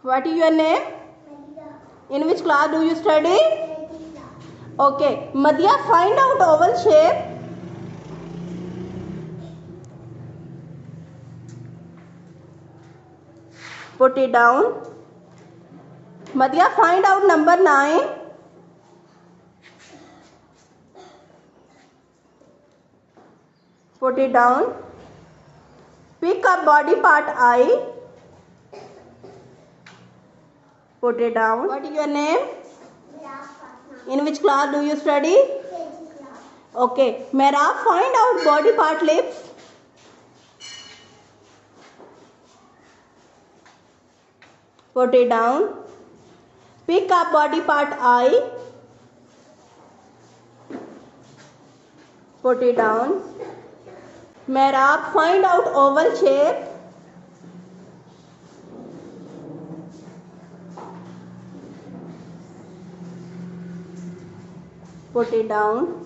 What is your name? In which class do you study? Okay. Madhya, find out oval shape. Put it down. Madhya, find out number 9. Put it down. Pick up body part I. Put it down. What is your name? In which class do you study? Okay. Mehrab, find out body part lips. Put it down. Pick up body part I. Put it down. Mehrab, find out oval shape. Put it down.